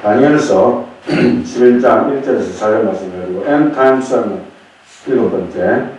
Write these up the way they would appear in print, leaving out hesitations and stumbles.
다니엘서 11장 1절에서 4절 말씀드리고 End Time Sermon 7번째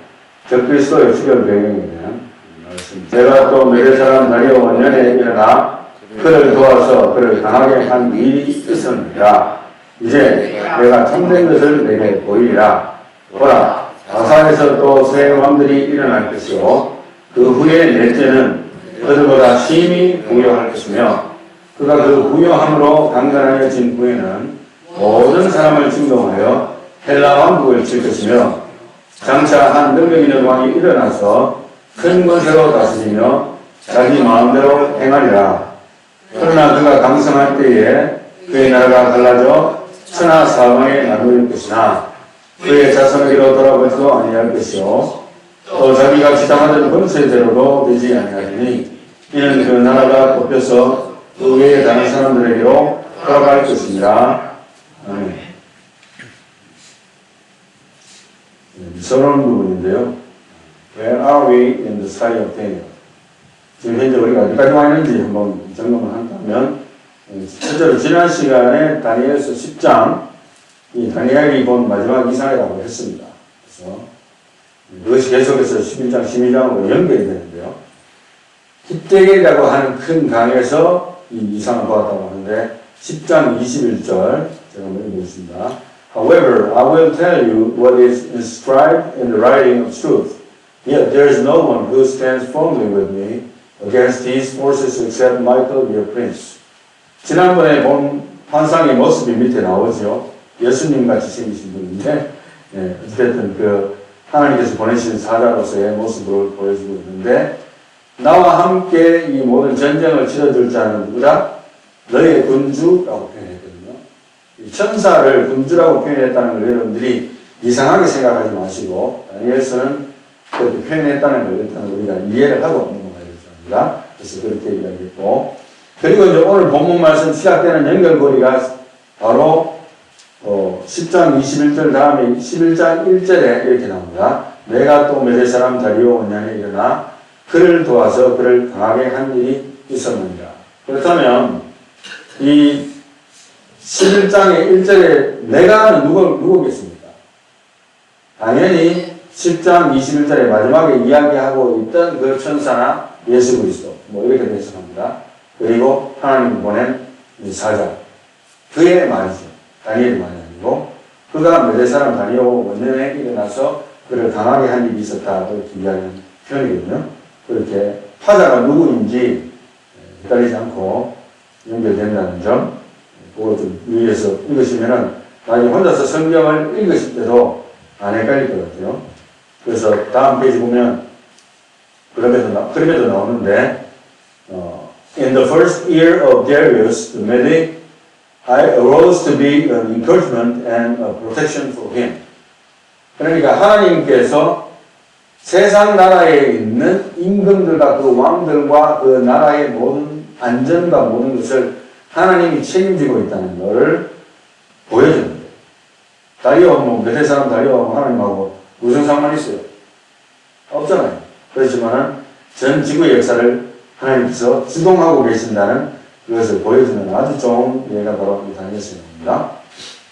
적그리스도의 주변 배경에 대한 말씀. 내가 또 메대 사람 다리오 원년에 일어나 그를 도와서 그를 강하게 한 일이 있었느니라. 이제 내가 참된 것을 내게 보이리라. 보라, 바사에서 또 새 왕들이 일어날 것이요 그 후에 넷째는 그들보다 심히 부여할 것이며 그가 그 부여함으로 강건하여진 후에는 모든 사람을 진동하여 헬라 왕국을 칠 것이며 장차 한 능력 있는 왕이 일어나서 큰 권세로 다스리며 자기 마음대로 행하리라. 그러나 그가 강성할 때에 그의 나라가 갈라져 천하 사방에 나누일 것이나 그의 자손에게로 돌아보지도 아니할 것이요 또 자기가 지당하던 권세대로도 되지 아니하리니 이는 그 나라가 꼽혀서 그 외에 다른 사람들에게로 돌아갈 것이니라. 아멘. 서러운 부분인데요. Where are we in the study of Daniel? 지금 현재 우리가 어디까지 와 있는지 한번 점검을 한다면, 첫째로 지난 시간에 다니엘서 10장, 이 다니엘이 본 마지막 이상이라고 했습니다. 그래서 그것이 계속해서 11장, 12장으로 연결이 되는데요. 히데겔이라고 하는 큰 강에서 이 이상을 보았다고 하는데 10장 21절 제가 한번 읽어보겠습니다. However, I will tell you what is inscribed in the writing of truth. Yet there is no one who stands firmly with me against these forces except Michael, your prince. 지난번에 본 환상의 모습이 밑에 나오죠. 예수님같이 생기신 분인데, 어쨌든 그 하나님께서 보내신 사자로서의 모습을 보여주고 있는데, 나와 함께 이 모든 전쟁을 치러줄 자는 누구다? 너의 군주라고 표현했거든요. 이 천사를 군주라고 표현했다는 걸 여러분들이 이상하게 생각하지 마시고, 다니엘서는 그렇게 표현했다는 걸 일단 우리가 이해를 하고 넘어가야 됩니다. 그래서 그렇게 이야기했고, 그리고 이제 오늘 본문 말씀 시작되는 연결고리가 바로 10장 21절 다음에 11장 1절에 이렇게 나옵니다. 내가 또 메대 사람 다리오 원년에 일어나 그를 도와서 그를 강하게 한 일이 있었느니라. 그렇다면 이 11장의 1절에 내가는 누구겠습니까? 당연히 10장 21절의 마지막에 이야기하고 있던 그 천사나 예수 그리스도 뭐 이렇게 해석합니다. 그리고 하나님 보낸 사자 그의 말이죠. 다니엘의 말이 아니고 그가 메대 사람 다니오 원년에 일어나서 그를 강하게 한 일이 있었다 이렇게 이야기하는 표현이거든요. 그렇게 화자가 누구인지 헷갈리지 않고 연결된다는 점, 그거 좀 유의해서 읽으시면은 나중에 혼자서 성경을 읽으실 때도 안 헷갈릴 것 같아요. 그래서 다음 페이지 보면 그럼에도 나오는데 In the first year of Darius the Mede, I arose to be an encouragement and a protection for him. 그러니까 하나님께서 세상 나라에 있는 임금들과 그 왕들과 그 나라의 모든 안전과 모든 것을 하나님이 책임지고 있다는 것을 보여주는 거예요. 다리오, 메대 사람 다리오 하나님하고 무슨 상관이 있어요? 없잖아요. 그렇지만은 전 지구의 역사를 하나님께서 주동하고 계신다는 그것을 보여주는 아주 좋은 예가 바로 이 다니엘서입니다.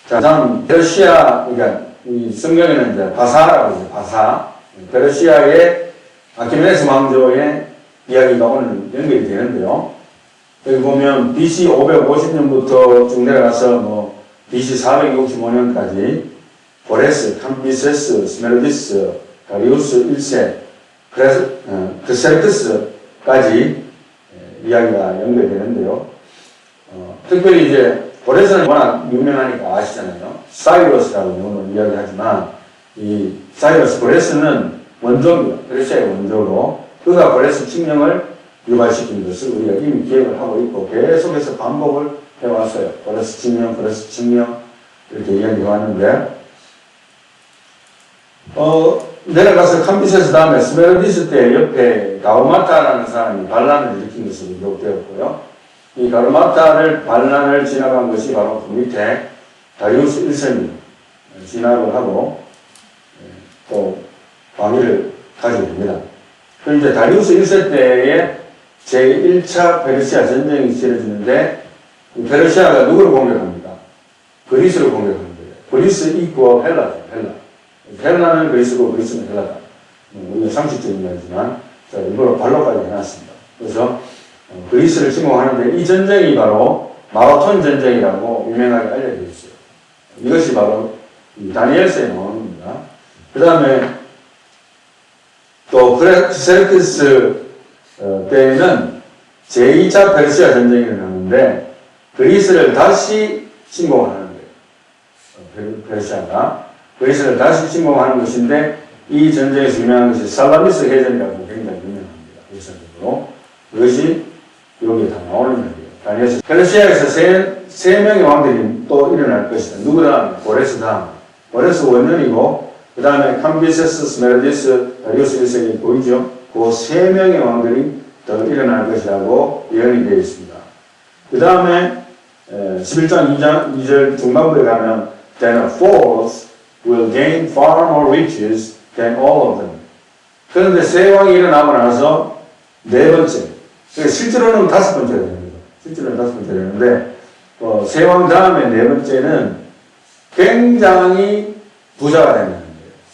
자, 다음 페르시아, 그러니까 이 성경에는 이제 바사라고 하죠. 바사. 페르시아의 아키메네스 왕조의 이야기가 오늘 연결이 되는데요. 여기 보면 BC 550년부터 쭉 내려가서 BC 465년까지 고레스, 캄비세스, 스메르디스, 다리우스 1세, 크세르크스까지 이야기가 연결되는데요. 특별히 이제 고레스는 워낙 유명하니까 아시잖아요. 사이러스라고 영어로 이야기하지만 이 사이러스 고레스는 원조입니다. 페르시아의 원조로 그가 고레스 칙령을 유발시킨 것을 우리가 이미 기억을 하고 있고 계속해서 반복을 해왔어요. 고레스 칙령 이렇게 이야기해 왔는데 내려가서 캄비세스 다음에 스메르디스 때 옆에 가우마타라는 사람이 반란을 일으킨 것으로 기록되었고요. 이 가우마타를 반란을 진압한 것이 바로 그 밑에 다리우스 1세입니다. 진압을 하고 또 왕위를 가지게 됩니다. 그럼 이제 다리우스 1세 때에 제1차 페르시아 전쟁이 치러지는데 페르시아가 누구를 공격합니까? 그리스를 공격하는 거예요. 그리스 이고 헬라죠. 헬라는 그리스고 그리스는 헬라다. 우리가 상식적인 이야기지만 일부러 발로까지 해놨습니다. 그래서 그리스를 침공하는데 이 전쟁이 바로 마라톤 전쟁이라고 유명하게 알려져 있어요. 이것이 바로 다니엘서에 나오는 겁니다. 그 다음에 또 그렉세르크스 때에는 제2차 페르시아 전쟁이 일어났는데 그리스를 다시 침공하는 거예요. 페르시아가 그리스를 다시 침공하는 것인데 이 전쟁에서 유명한 것이 살라미스 해전이라고 굉장히 유명합니다. 역사적으로 그것이 여기에 다 나오는 거예요. 다니엘서 페르시아에서 세 명의 왕들이 또 일어날 것이다. 누구다? 고레스 다음. 고레스 원년이고 그 다음에 캄비세스, 스메르디스, 다리우스 1세기 보이죠? 그 세 명의 왕들이 더 일어날 것이라고 예언이 되어 있습니다. 그 다음에 11장 2절 중반부에 가면 Then a fourth will gain far more riches than all of them. 그런데 세 왕이 일어나고 나서 네 번째, 실제로는 다섯 번째가 되는 거죠. 실제로는 다섯 번째가 되는데 세 왕 다음에 네 번째는 굉장히 부자가 되는 거예요.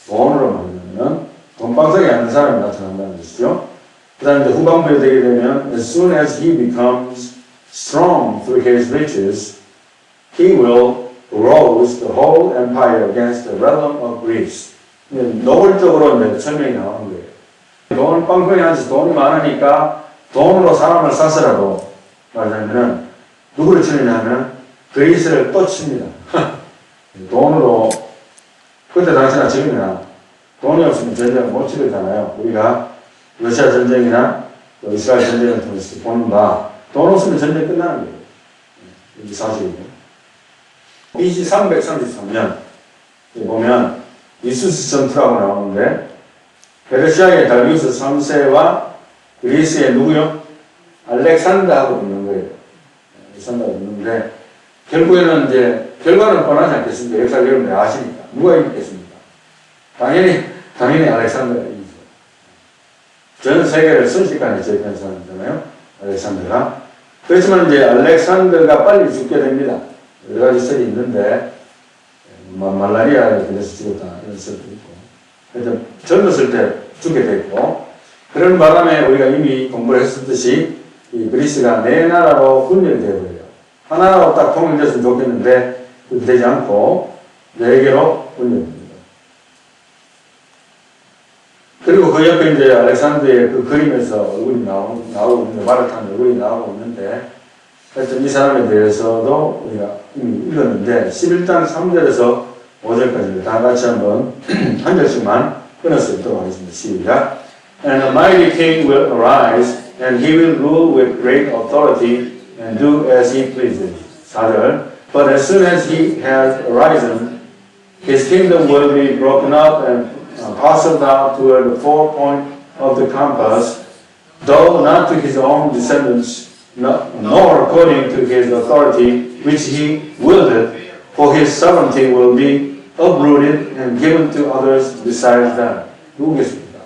돈으로 만들면 돈방석에 앉는 사람이 나타난다는 것이죠. 그 다음에 후반부에 되게 되면 As soon as he becomes strong through his riches, he will rouse the whole empire against the realm of Greece. 노골적으로 이제 설명이 나오는 거예요. 돈 빵꾸에 앉아서 돈이 많으니까 돈으로 사람을 샀으라도 말하자면은 누구를 치느냐 하면 그리스를 또 칩니다. 돈으로 그때 당시나 지금이나 돈이 없으면 전쟁을 못 치르잖아요. 우리가 러시아 전쟁이나 이스라엘 전쟁을 통해서 보는 바 돈 없으면 전쟁 끝나는 거예요. 이게 사실이고. BC 333년 보면 이수스 전투라고 나오는데 페르시아의 다리우스 3세와 그리스의 누구요? 알렉산더하고 붙는 거예요. 알렉산더가 붙는데 결국에는 이제 결과는 뻔하지 않겠습니까? 역사 여러분들이 아시니까 누가 이기겠습니까? 당연히 알렉산더가 이기죠. 전 세계를 순식간에 제패한 사람이잖아요. 알렉산더가. 그렇지만 이제 알렉산더가 빨리 죽게 됩니다. 여러 가지 설이 있는데 말라리아에 걸려서 죽었다 이런 설도 있고 그래서 젊었을 때 죽게 됐고 그런 바람에 우리가 이미 공부를 했었듯이 이 그리스가 네 나라로 분열이 되어버려요. 하나로 딱 통일됐으면 좋겠는데 그렇게 되지 않고 네 개로 분열됩니다. 그리고 그 옆에 이제 알렉산더의 그 그림에서 얼굴이 나오고 있는데 말을 타는 얼굴이 나오고 있는데 하여튼 이 사람에 대해서도 우리가 이미 읽었는데 11장 3절에서 5절까지 다 같이 한번 한 절씩만 끊어서 읽도록 하겠습니다. 시작. And a mighty king will arise and he will rule with great authority and do as he pleases. 4절. But as soon as he has arisen, his kingdom will be broken up and parceled out toward the four point of the compass, though not to his own descendants, nor according to his authority which he wielded, for his sovereignty will be uprooted and given to others besides them. 누구겠습니까?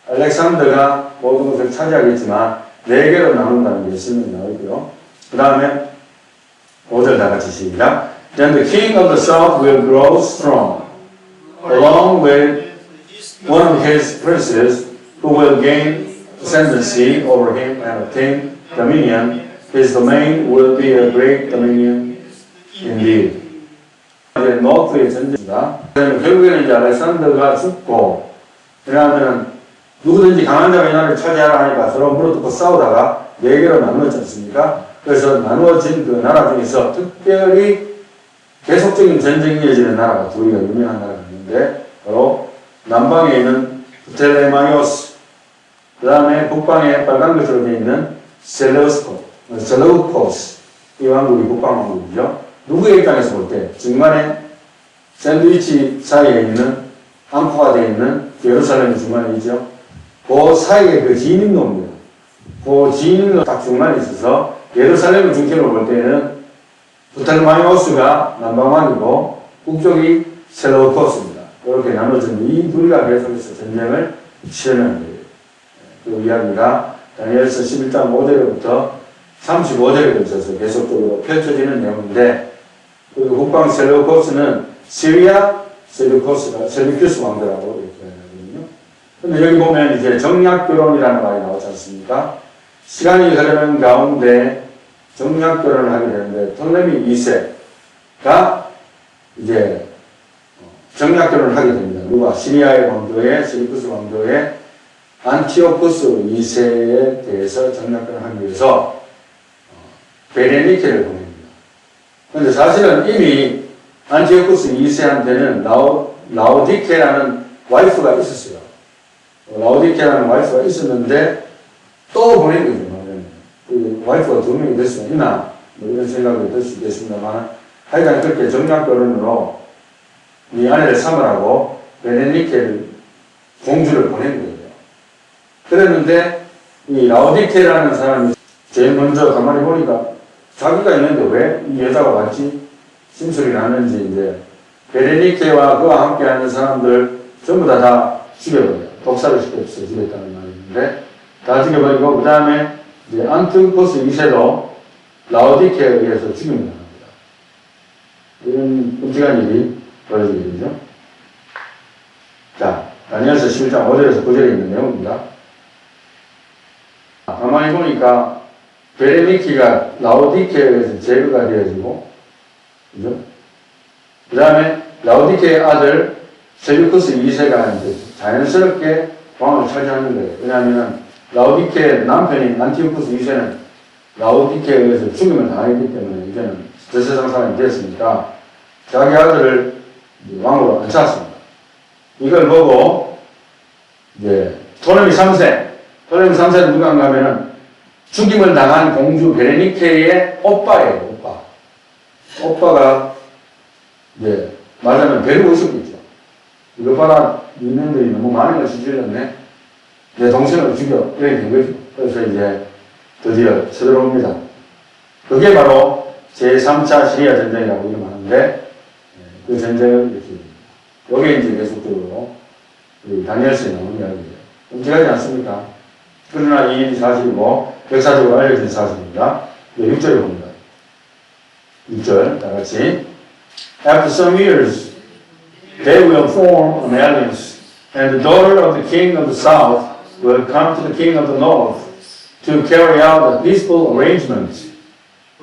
알렉산더가 모든 것을 차지하겠지만 네 개로 나눈다는 게 설명이 나오고요. 그 다음에 5절 다 같이 시작. Then the king of the south will grow strong, along with one of his princes, who will gain ascendancy over him and obtain dominion. His domain will be a great dominion indeed. 이제 노트의 전쟁입니다. 결국에는 이제 알렉산더가 죽고, 왜냐하면 누구든지 강한 자가 이 나라를 차지하라 하니까 서로 물어뜯고 싸우다가 네 개로 나누었지 않습니까? 그래서 나누어진 그 나라 중에서 특별히 계속적인 전쟁이 이어지는 나라가 둘이가 유명한 나라가 있는데 바로 남방에 있는 프텔레마이오스, 그 다음에 북방에 빨간 것으로 되어 있는 셀레우코스, 이 왕국이 북방왕국이죠. 누구의 입장에서 볼 때 중간에 샌드위치 사이에 있는 앙코가 되어 있는 예루살렘이 중간에 있죠. 그 사이에 그 진입로입니다. 그 진입로 딱 중간에 있어서 예루살렘을 중심으로 볼 때는 프텔레마이오스가 남방왕이고 북쪽이 셀레우코스입니다. 이렇게 나눠진 이 둘이가 계속해서 전쟁을 치르는 거예요. 그 이야기가 다니엘서 11장 5절부터 35절에 걸쳐서 계속적으로 펼쳐지는 내용인데 그리고 국왕 셀루코스는 시리아 셀루큐스 왕조라고 이렇게 하거든요. 근데 여기 보면 이제 정략결혼이라는 말이 나오지 않습니까? 시간이 흐르는 가운데 정략결혼을 하게 되는데 톨레미 2세가 이제 정략결혼을 하게 됩니다. 누가? 시리아의 왕조의 셀루쿠스 왕조의 안티오쿠스 2세에 대해서 정략결혼을 하기 위해서 베레니케를 보냅니다. 그런데 사실은 이미 안티오쿠스 2세한테는 라오디케라는 와이프가 있었어요. 라오디케라는 와이프가 있었는데 또 보낸 거죠. 그 와이프가 두 명이 될 수 있나? 뭐 이런 생각이 들 수 있겠습니다만 하여간 그렇게 정략결혼으로 이 아내를 삼으라고 베레니케를 공주를 보낸 거예요. 그랬는데 이 라오디케라는 사람이 제일 먼저 가만히 보니까 자기가 있는데 왜 이 여자가 왔지? 심술이 나는지 이제 베레니케와 그와 함께 하는 사람들 전부 다 죽여버려요. 독사를 시켰어요. 죽였다는 말이 있는데 다 죽여버리고 그 다음에 이제 안티오쿠스 2세도 라오디케에 의해서 죽임을 당합니다. 이런 끔찍한 일이 벌어지게 되죠. 자, 다니엘서 11장 5절에서 9절에 있는 내용입니다. 가만히 보니까 베레니키가 라오디케에 의해서 제거가 되어지고, 그죠? 그 다음에 라오디케의 아들 셀루쿠스 2세가 이제 자연스럽게 왕을 차지하는 거예요. 왜냐하면 라오디케의 남편인 안티오쿠스 2세는 라오디케에 의해서 죽임을 당했기 때문에 이제는 저세상 사람이 됐으니까 자기 아들을 왕으로 앉혔습니다. 이걸 보고 이제 토레미 3세는 누가 하면은 죽임을 당한 공주 베레니케의 오빠예요. 오빠가 이제 말하자면 데리고 있었겠죠. 이거 봐라, 인간들이 너무 많은 걸 저질렀네. 내 동생을 죽여. 이렇게 된 거죠. 그래서 이제 드디어 쳐들어옵니다. 그게 바로 제3차 시리아 전쟁이라고 이름하는데 그 전쟁을 이렇게 여기에 이제 계속적으로 다니엘서에 나오는 이야기예요. 끔찍하지 않습니까? 그러나 이 사실이고 역사적으로 알려진 사실입니다. 6절에 봅니다. 6절 다 같이 After some years they will form an alliance and the daughter of the king of the south will come to the king of the north to carry out the peaceful arrangements,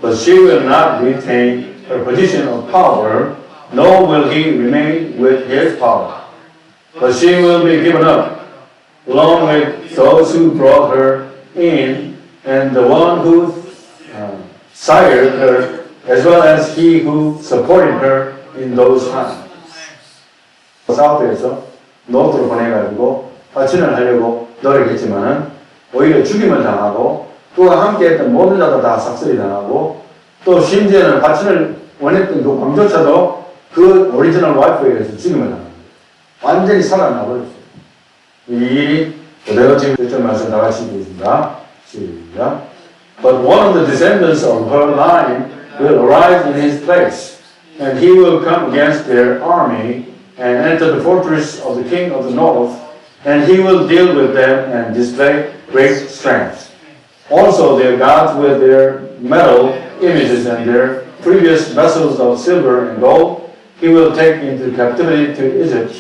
but she will not retain her position of power, nor will he remain with his power. But she will be given up, along with those who brought her in, and the one who sired her, as well as he who supported her in those times. 사우스에서 노트를 보내가지고 파친을 하려고 노력했지만은 오히려 죽임을 당하고 그와 함께했던 모든 자도 다 삭슬이 당하고 또 심지어는 파친을 원했던 그 왕조차도 그 오리지널 와이프에 의해서 죽임을 당합니다. 완전히 살아나버렸어요. 이 일이 그대로 지금 1절 말씀 다 같이 읽겠습니다. 시작. But one of the descendants of her line will arise in his place, and he will come against their army and enter the fortress of the king of the north, and he will deal with them and display great strength. Also their gods with their metal images and their previous vessels of silver and gold, he will take into captivity to Egypt,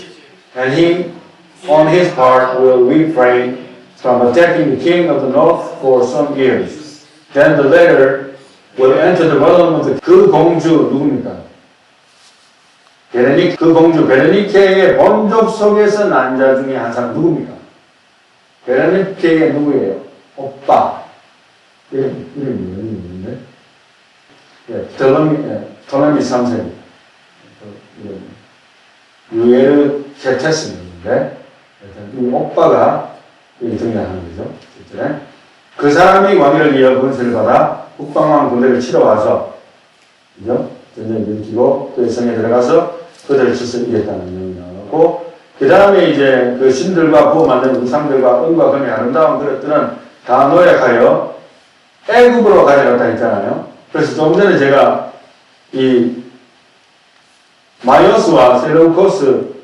and he, on his part, will refrain from attacking the king of the north for some years. Then the latter will enter the realm of the 그 공주 누굽니까? 그 공주 베레니케의 본족 속에서 난 자 중에 한 사람 누굽니까? 베레니케의 누구예요? 오빠. 이름이 있는데? 토레미 3세. 유에르 케테스인데, 이 오빠가 여기 등장하는 거죠. 실제. 그 사람이 왕위를 이어 권세를 받아 국방왕 군대를 치러 와서, 그죠? 전쟁을 일으키고, 그 성에 들어가서 그들을 쳐서 이겼다는 내용이 나오고, 그 다음에 이제 그 신들과 부어 만든 우상들과 은과 금의 아름다운 그릇들은 다 노력하여 애굽으로 가져갔다 했잖아요. 그래서 좀 전에 제가 이 마이오스와 셀루코스,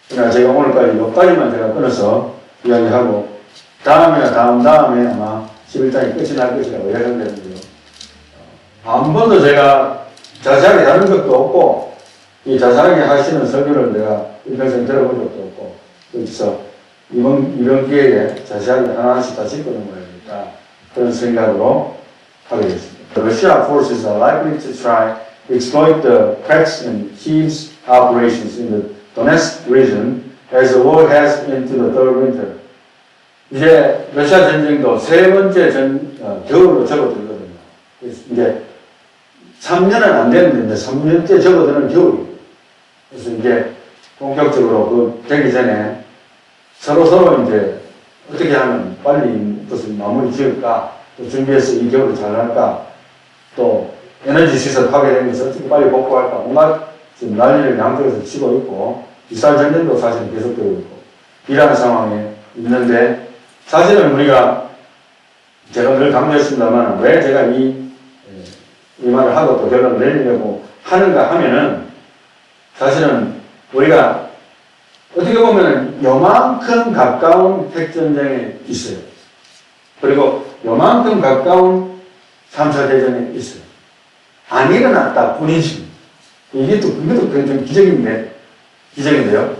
제가 오늘까지 여기까지만 제가 끊어서 이야기하고, 다음에 아마 11장이 끝이 날 것이라고 예상되는데요. 한 번도 제가 자세하게 다룬 것도 없고, 이 자세하게 하시는 설교를 내가 일평생 들어본 적도 없고, 그래서 이번 기회에 자세하게 하나씩 다 짚어넘어야겠다. 그런 생각으로 하게 됐습니다. The Russia forces are likely to try to exploit the cracks in Kiev's operations in the Donetsk region as the war heads into the third winter. 이제 러시아 전쟁도 세 번째 겨울로 접어들거든요. 이제 3년은 안 됐는데 이제 3년째 접어드는 겨울이에요. 그래서 이제 본격적으로 그 되기 전에 서로 이제 어떻게 하면 빨리 무슨 마무리 지을까, 또 준비해서 이 겨울을 잘 할까, 또 에너지 시설 파괴된 것을 어떻게 빨리 복구할까, 온갖 지금 난리를 양쪽에서 치고 있고, 이스라엘 전쟁도 사실 계속되고 있고, 이러한 상황에 있는데, 사실은 우리가, 제가 늘 강조했습니다만, 왜 제가 이 말을 하고 또 결론을 내리려고 하는가 하면은, 사실은 우리가 어떻게 보면 요만큼 가까운 핵전쟁에 있어요. 그리고 요만큼 가까운 3차 대전에 있어요. 안 일어났다 뿐이지. 이것도 굉장히 기적인데요.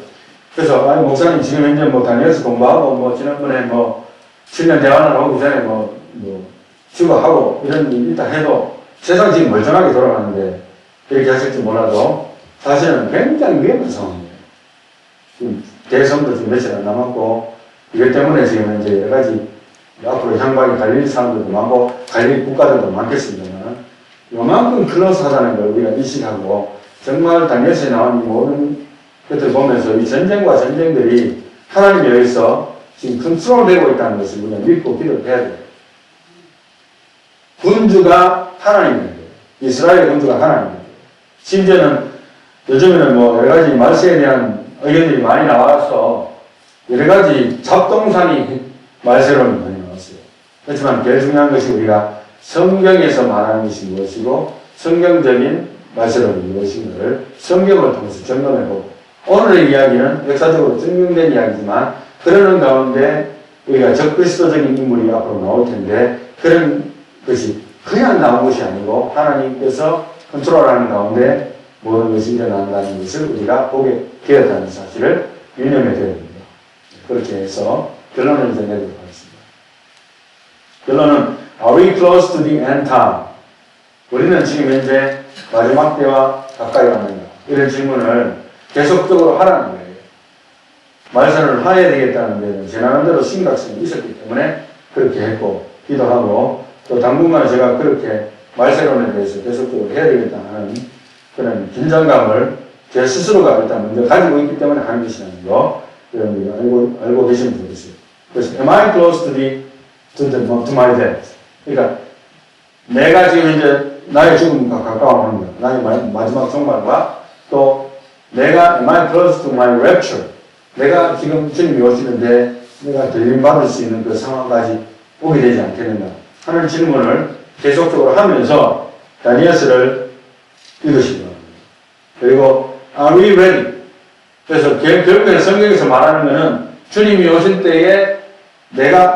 그래서, 아니, 목사님 지금 현재 다니엘서 공부하고, 지난번에 7년 대환을 오기 전에 휴가하고 이런 일 일단 해도 세상 지금 멀쩡하게 돌아가는데, 이렇게 하실지 몰라도 사실은 굉장히 위험한 상황이에요. 지금 대선도 지금 며칠 안 남았고, 이것 때문에 지금 이제 여러 가지 앞으로 향방에 갈릴 사람들도 많고, 갈릴 국가들도 많겠습니다만, 요만큼 클로스하다는 걸 우리가 인식하고, 정말 다니엘서에 나온 이 모든 것들을 보면서 이 전쟁과 전쟁들이 하나님에 의해서 지금 컨트롤되고 있다는 것을 우리가 믿고 기도를 해야 돼요. 군주가 하나님이에요. 이스라엘의 군주가 하나님이에요. 심지어는 요즘에는 여러 가지 말세에 대한 의견들이 많이 나와서 여러 가지 잡동사니 말세론이 많이 나왔어요. 그렇지만 제일 중요한 것이 우리가 성경에서 말하는 것이 무엇이고 성경적인 말세론이 무엇인가를 성경을 통해서 점검해보고, 오늘의 이야기는 역사적으로 증명된 이야기지만 그러는 가운데 우리가 적그리스도적인 인물이 앞으로 나올 텐데, 그런 것이 그냥 나온 것이 아니고 하나님께서 컨트롤하는 가운데 모든 것이 일어난다는 것을 우리가 보게 되었다는 사실을 유념해 드려야 됩니다. 그렇게 해서 결론을 이제 내도록 하겠습니다. 결론은 Are we close to the end time? 우리는 지금 현재 마지막 때와 가까이 왔는가? 이런 질문을 계속적으로 하라는 거예요. 말씀을 하야 되겠다는 데는 제 나름대로 심각성이 있었기 때문에 그렇게 했고, 기도하고, 또 당분간 제가 그렇게 말세론에 대해서 계속적으로 해야 되겠다는 그런 긴장감을 제 스스로가 일단 먼저 가지고 있기 때문에 하는 것이라는 거, 여러분이 알고 계시면 좋겠어요. 그래서, Am I close to my death? 그러니까, 내가 지금 이제 나의 죽음과 가까워하는 것, 나의 마지막 종말과 또 내가 Am I close to my rapture? 내가 지금 주님이 오시는데 내가 들림받을 수 있는 그 상황까지 오게 되지 않겠는가 하는 질문을 계속적으로 하면서 다니엘서를 읽으시기 바랍니다. 그리고 Are we ready? 그래서 결국에는 성경에서 말하는 것은 주님이 오실 때에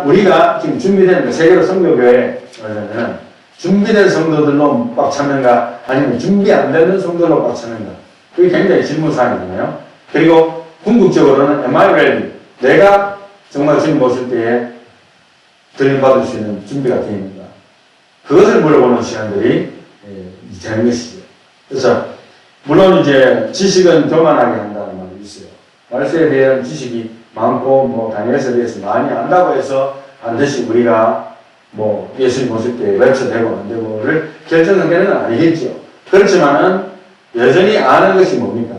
우리가 지금 준비된 세계로 성교교회 말하자면 준비된 성도들로 꽉 찼는가 아니면 준비 안 되는 성도로 꽉 찼는가, 그게 굉장히 질문사항이잖아요. 그리고 궁극적으로는 Am I ready? 내가 정말 주님 오실 때에 들림받을 수 있는 준비가 되어 있는가, 그것을 물어보는 시간들이 되는 것이죠. 그래서 물론 이제 지식은 교만하게 한다는 말이 있어요. 말세에 대한 지식이 많고 다니엘서에 대해서 많이 안다고 해서 반드시 우리가 예수님 오실 때 랩처되고 안 되고를 결정하는 게 아니겠죠. 그렇지만은 여전히 아는 것이 뭡니까?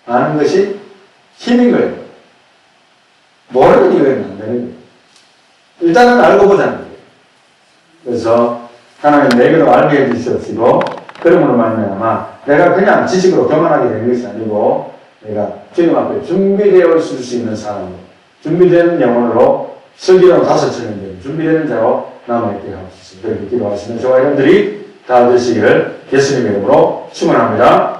아는 것이 힘인 거예요. 모르는 이유는 안 되는 거예요. 일단은 알고 보자는 거예요. 그래서 하나님 내게도 알게 해주시옵시고, 그러므로 말미암아 내가 그냥 지식으로 교만하게 되는 것이 아니고 내가 주님 앞에 준비되어 있을 수 있는 사람으로, 준비되는 영혼으로, 설교는 5천년 준비되는 자로 남아있게 하옵소서. 그렇게 기도하시는 저와 여러분들이 다 되시기를 예수님의 이름으로 축원합니다.